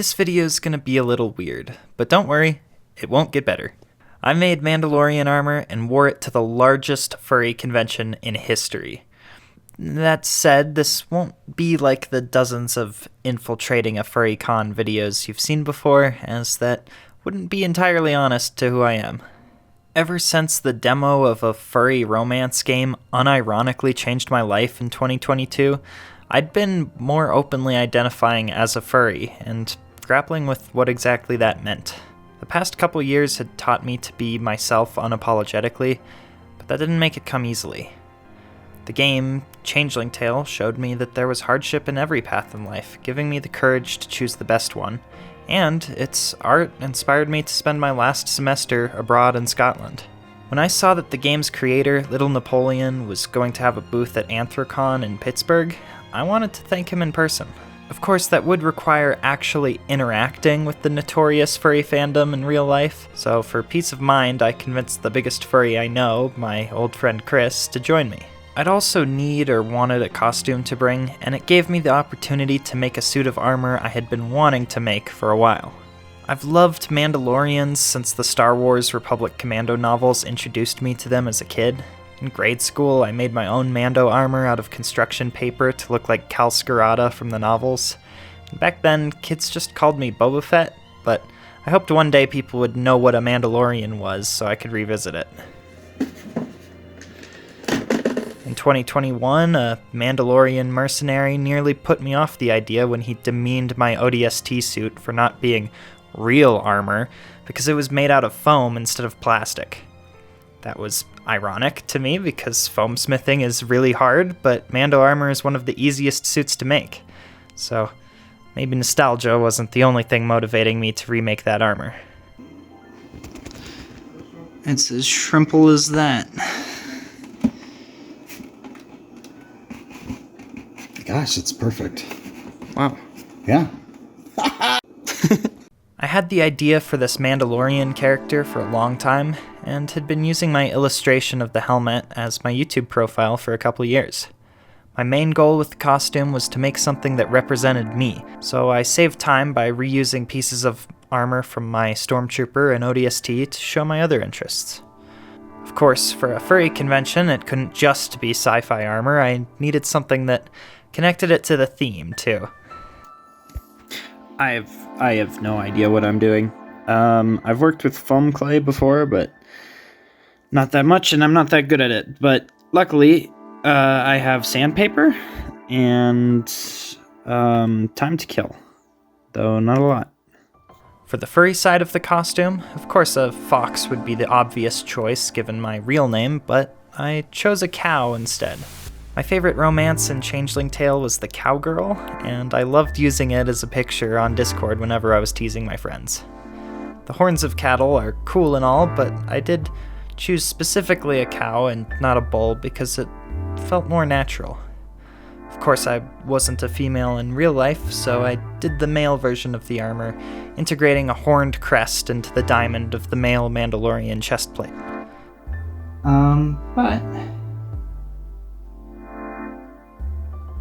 This video is gonna be a little weird, but don't worry, it won't get better. I made Mandalorian armor and wore it to the largest furry convention in history. That said, this won't be like the dozens of infiltrating a furry con videos you've seen before, as that wouldn't be entirely honest to who I am. Ever since the demo of a furry romance game unironically changed my life in 2022, I'd been more openly identifying as a furry and grappling with what exactly that meant. The past couple years had taught me to be myself unapologetically, but that didn't make it come easily. The game, Changeling showed me that there was hardship in every path in life, giving me the courage to choose the best one, and its art inspired me to spend my last semester abroad in Scotland. When I saw that the game's creator, Little Napoleon, was going to have a booth at AnthroCon in Pittsburgh, I wanted to thank him in person. Of course, that would require actually interacting with the notorious furry fandom in real life, so for peace of mind, I convinced the biggest furry I know, my old friend Chris, to join me. I'd also wanted a costume to bring, and it gave me the opportunity to make a suit of armor I had been wanting to make for a while. I've loved Mandalorians since the Star Wars Republic Commando novels introduced me to them as a kid. In grade school, I made my own Mando armor out of construction paper to look like Cal Scarada from the novels. And back then, kids just called me Boba Fett, but I hoped one day people would know what a Mandalorian was so I could revisit it. In 2021, a Mandalorian mercenary nearly put me off the idea when he demeaned my ODST suit for not being real armor because it was made out of foam instead of plastic. That was ironic to me because foam smithing is really hard, but Mando armor is one of the easiest suits to make. So maybe nostalgia wasn't the only thing motivating me to remake that armor. It's as shrimple as that. Gosh, it's perfect. Wow. Yeah. I had the idea for this Mandalorian character for a long time, and had been using my illustration of the helmet as my YouTube profile for a couple years. My main goal with the costume was to make something that represented me, so I saved time by reusing pieces of armor from my Stormtrooper and ODST to show my other interests. Of course, for a furry convention, it couldn't just be sci-fi armor. I needed something that connected it to the theme, too. I have no idea what I'm doing. I've worked with foam clay before, but not that much, and I'm not that good at it. But luckily, I have sandpaper and time to kill, though not a lot. For the furry side of the costume, of course a fox would be the obvious choice given my real name, but I chose a cow instead. My favorite romance in Changeling Tale was the cowgirl, and I loved using it as a picture on Discord whenever I was teasing my friends. The horns of cattle are cool and all, but I did choose specifically a cow and not a bull because it felt more natural. Of course, I wasn't a female in real life, so I did the male version of the armor, integrating a horned crest into the diamond of the male Mandalorian chestplate. But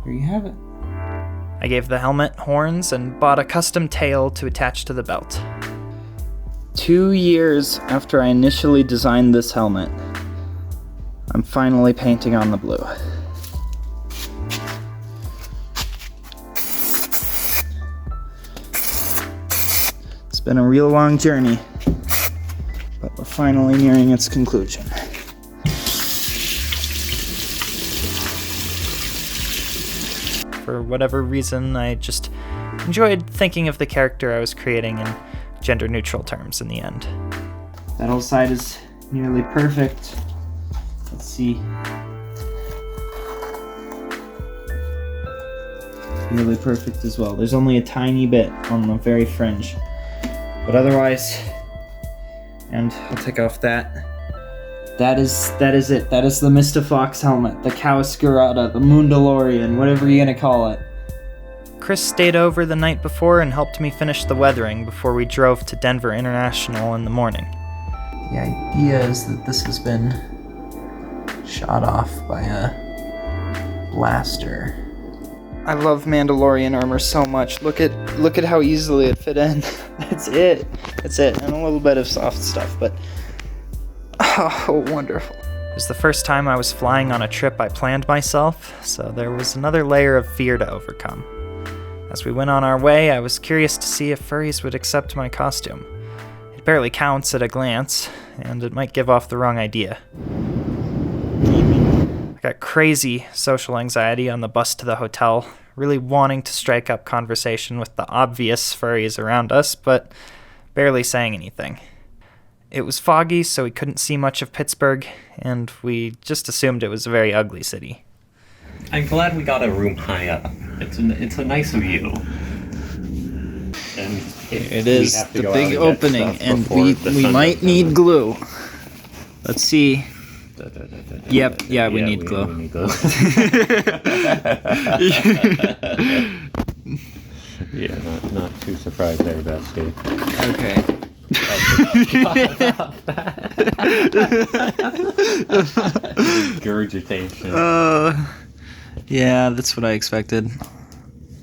here you have it. I gave the helmet horns and bought a custom tail to attach to the belt. 2 years after I initially designed this helmet, I'm finally painting on the blue. It's been a real long journey, but we're finally nearing its conclusion. For whatever reason, I just enjoyed thinking of the character I was creating in gender-neutral terms in the end. That whole side is nearly perfect. Let's see. Nearly perfect as well. There's only a tiny bit on the very fringe. But otherwise, and I'll take off that. That is it. That is the Mr. Fox helmet, the Cow Scarada, the Mandalorian, whatever you're gonna call it. Chris stayed over the night before and helped me finish the weathering before we drove to Denver International in the morning. The idea is that this has been shot off by a blaster. I love Mandalorian armor so much. Look at how easily it fit in. That's it. And a little bit of soft stuff, but oh, wonderful. It was the first time I was flying on a trip I planned myself, so there was another layer of fear to overcome. As we went on our way, I was curious to see if furries would accept my costume. It barely counts at a glance, and it might give off the wrong idea. I got crazy social anxiety on the bus to the hotel, really wanting to strike up conversation with the obvious furries around us, but barely saying anything. It was foggy, so we couldn't see much of Pittsburgh, and we just assumed it was a very ugly city. I'm glad we got a room high up. It's a nice view. And it is the big opening, and we might need glue. Let's see. Yep, yeah, we need glue. We need glue. Yeah, not too surprised there, Bestie. Okay. Regurgitation. Yeah, that's what I expected.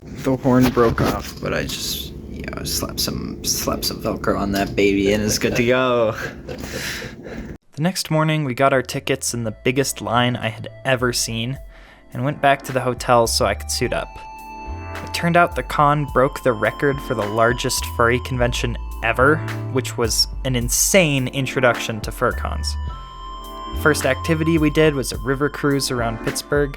The horn broke off, but I just slapped some Velcro on that baby and it's good to go. The next morning, we got our tickets in the biggest line I had ever seen and went back to the hotel so I could suit up. It turned out the con broke the record for the largest furry convention ever, which was an insane introduction to fur cons. The first activity we did was a river cruise around Pittsburgh,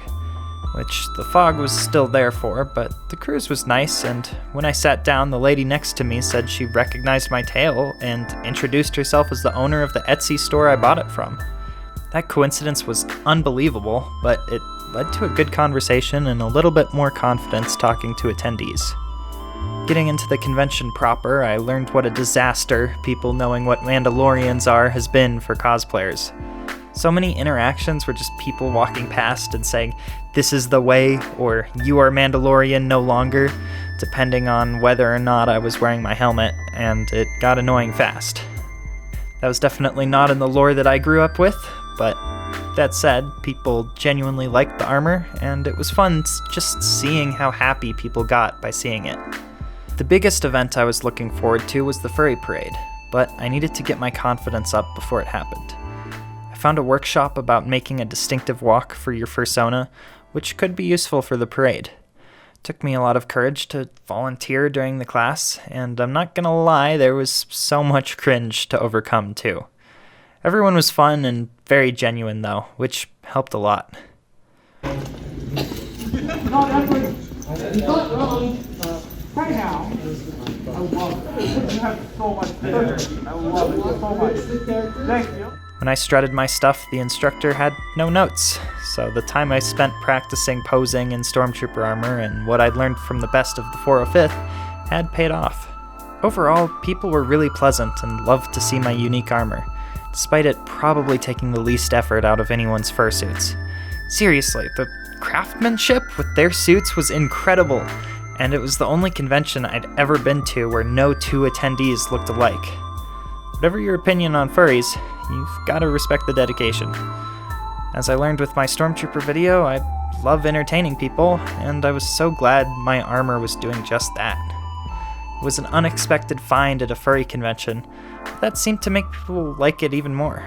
which the fog was still there for, but the cruise was nice, and when I sat down, the lady next to me said she recognized my tail and introduced herself as the owner of the Etsy store I bought it from. That coincidence was unbelievable, but it led to a good conversation and a little bit more confidence talking to attendees. Getting into the convention proper, I learned what a disaster people knowing what Mandalorians are has been for cosplayers. So many interactions were just people walking past and saying, "This is the way," or "You are Mandalorian no longer," depending on whether or not I was wearing my helmet, and it got annoying fast. That was definitely not in the lore that I grew up with, but that said, people genuinely liked the armor, and it was fun just seeing how happy people got by seeing it. The biggest event I was looking forward to was the Furry Parade, but I needed to get my confidence up before it happened. I found a workshop about making a distinctive walk for your fursona, which could be useful for the parade. It took me a lot of courage to volunteer during the class, and I'm not gonna lie, there was so much cringe to overcome too. Everyone was fun and very genuine though, which helped a lot. Right now, I love it. You have so much there. I love it so much. Thank you. When I strutted my stuff, the instructor had no notes, so the time I spent practicing posing in Stormtrooper armor and what I'd learned from the best of the 405th had paid off. Overall, people were really pleasant and loved to see my unique armor, despite it probably taking the least effort out of anyone's fursuits. Seriously, the craftsmanship with their suits was incredible, and it was the only convention I'd ever been to where no two attendees looked alike. Whatever your opinion on furries, you've got to respect the dedication. As I learned with my Stormtrooper video, I love entertaining people, and I was so glad my armor was doing just that. It was an unexpected find at a furry convention, but that seemed to make people like it even more.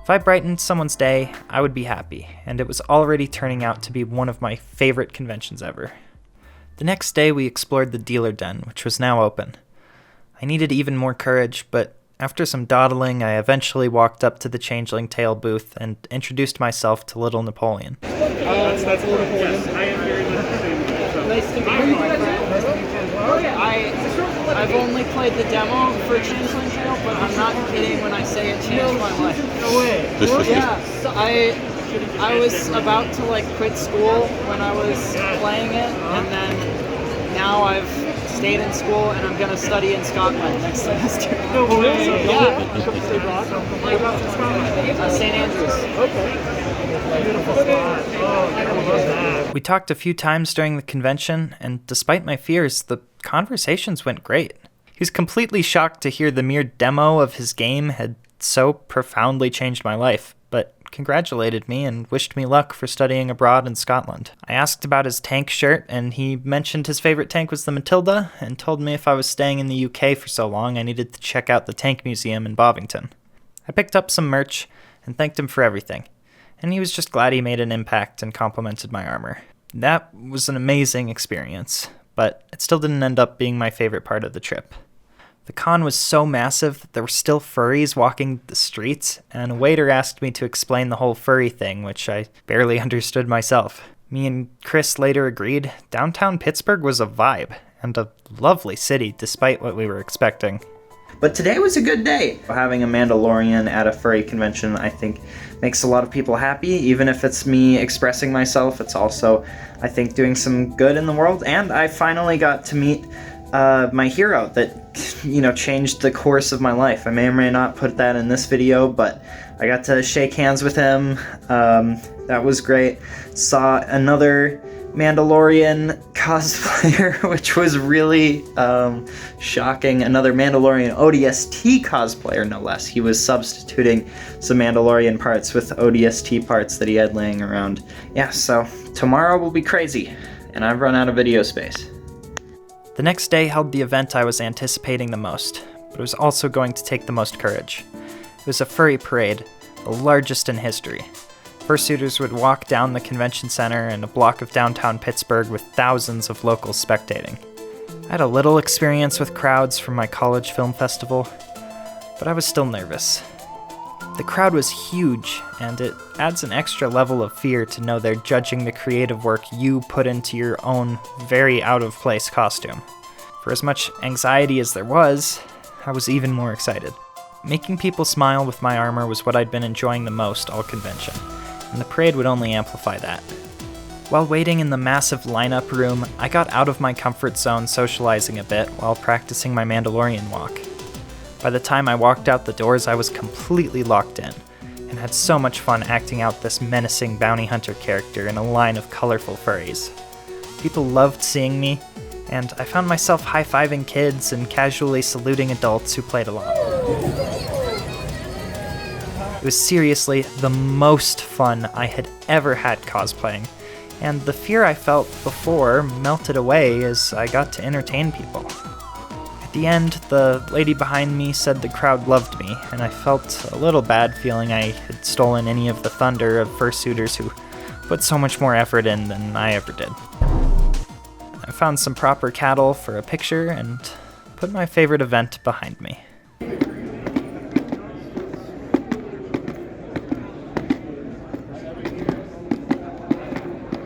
If I brightened someone's day, I would be happy, and it was already turning out to be one of my favorite conventions ever. The next day, we explored the dealer den, which was now open. I needed even more courage, but after some dawdling, I eventually walked up to the Changeling tail booth and introduced myself to Little Napoleon. That's Little Napoleon. I am very much the same. Nice to meet you. I've only played the demo for Changeling Tail, but I'm not kidding when I say it changed my life. No way. Yeah, so I was about to quit school when I was playing it, and then now I've stayed in school and I'm gonna study in Scotland next semester. No way! So, yeah. St. Andrews. Okay. Beautiful spot. Oh, I love that. We talked a few times during the convention, and despite my fears, the conversations went great. He was completely shocked to hear the mere demo of his game had so profoundly changed my life, but congratulated me and wished me luck for studying abroad in Scotland. I asked about his tank shirt, and he mentioned his favorite tank was the Matilda, and told me if I was staying in the UK for so long, I needed to check out the Tank Museum in Bovington. I picked up some merch and thanked him for everything, and he was just glad he made an impact and complimented my armor. That was an amazing experience, but it still didn't end up being my favorite part of the trip. The con was so massive that there were still furries walking the streets, and a waiter asked me to explain the whole furry thing, which I barely understood myself. Me and Chris later agreed downtown Pittsburgh was a vibe, and a lovely city despite what we were expecting. But today was a good day. Having a Mandalorian at a furry convention, I think, makes a lot of people happy. Even if it's me expressing myself, it's also, I think, doing some good in the world. And I finally got to meet my hero that, changed the course of my life. I may or may not put that in this video, but I got to shake hands with him. That was great. Saw another Mandalorian cosplayer, which was really shocking. Another Mandalorian ODST cosplayer, no less. He was substituting some Mandalorian parts with ODST parts that he had laying around. Yeah, so tomorrow will be crazy, and I've run out of video space. The next day held the event I was anticipating the most, but it was also going to take the most courage. It was a furry parade, the largest in history. Fursuiters would walk down the convention center in a block of downtown Pittsburgh with thousands of locals spectating. I had a little experience with crowds from my college film festival, but I was still nervous. The crowd was huge, and it adds an extra level of fear to know they're judging the creative work you put into your own very out-of-place costume. For as much anxiety as there was, I was even more excited. Making people smile with my armor was what I'd been enjoying the most all convention, and the parade would only amplify that. While waiting in the massive lineup room, I got out of my comfort zone socializing a bit while practicing my Mandalorian walk. By the time I walked out the doors, I was completely locked in, and had so much fun acting out this menacing bounty hunter character in a line of colorful furries. People loved seeing me, and I found myself high-fiving kids and casually saluting adults who played along. It was seriously the most fun I had ever had cosplaying, and the fear I felt before melted away as I got to entertain people. At the end, the lady behind me said the crowd loved me, and I felt a little bad feeling I had stolen any of the thunder of fursuiters who put so much more effort in than I ever did. I found some proper cattle for a picture and put my favorite event behind me.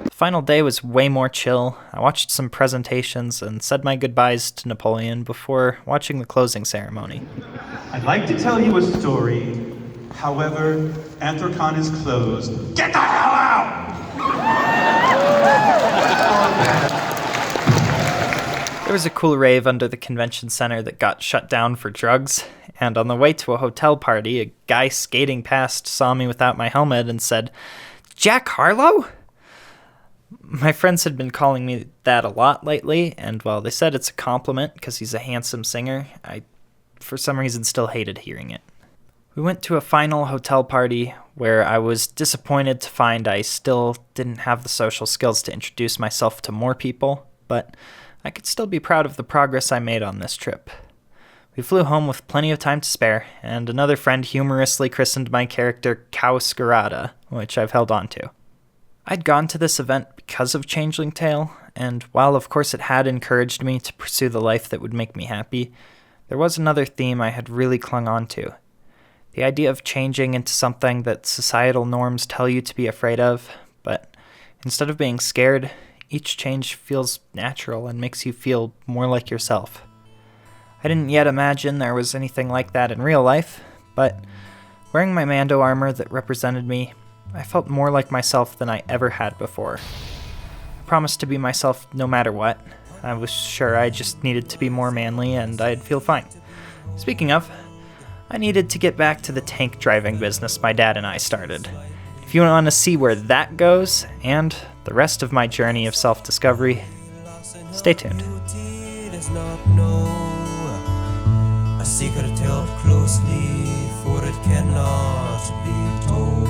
The final day was way more chill. I watched some presentations and said my goodbyes to Napoleon before watching the closing ceremony. I'd like to tell you a story. However, AnthroCon is closed. Get the hell out! There was a cool rave under the convention center that got shut down for drugs, and on the way to a hotel party, a guy skating past saw me without my helmet and said, "Jack Harlow?" My friends had been calling me that a lot lately, and while they said it's a compliment because he's a handsome singer, I, for some reason, still hated hearing it. We went to a final hotel party where I was disappointed to find I still didn't have the social skills to introduce myself to more people, but I could still be proud of the progress I made on this trip. We flew home with plenty of time to spare, and another friend humorously christened my character Cowscarada, which I've held on to. I'd gone to this event because of Changeling Tale, and while of course it had encouraged me to pursue the life that would make me happy, there was another theme I had really clung on to. The idea of changing into something that societal norms tell you to be afraid of, but instead of being scared, each change feels natural and makes you feel more like yourself. I didn't yet imagine there was anything like that in real life, but wearing my Mando armor that represented me, I felt more like myself than I ever had before. I promised to be myself no matter what. I was sure I just needed to be more manly and I'd feel fine. Speaking of, I needed to get back to the tank driving business my dad and I started. If you want to see where that goes, and the rest of my journey of self-discovery, stay tuned. A secret held closely, for it cannot be told.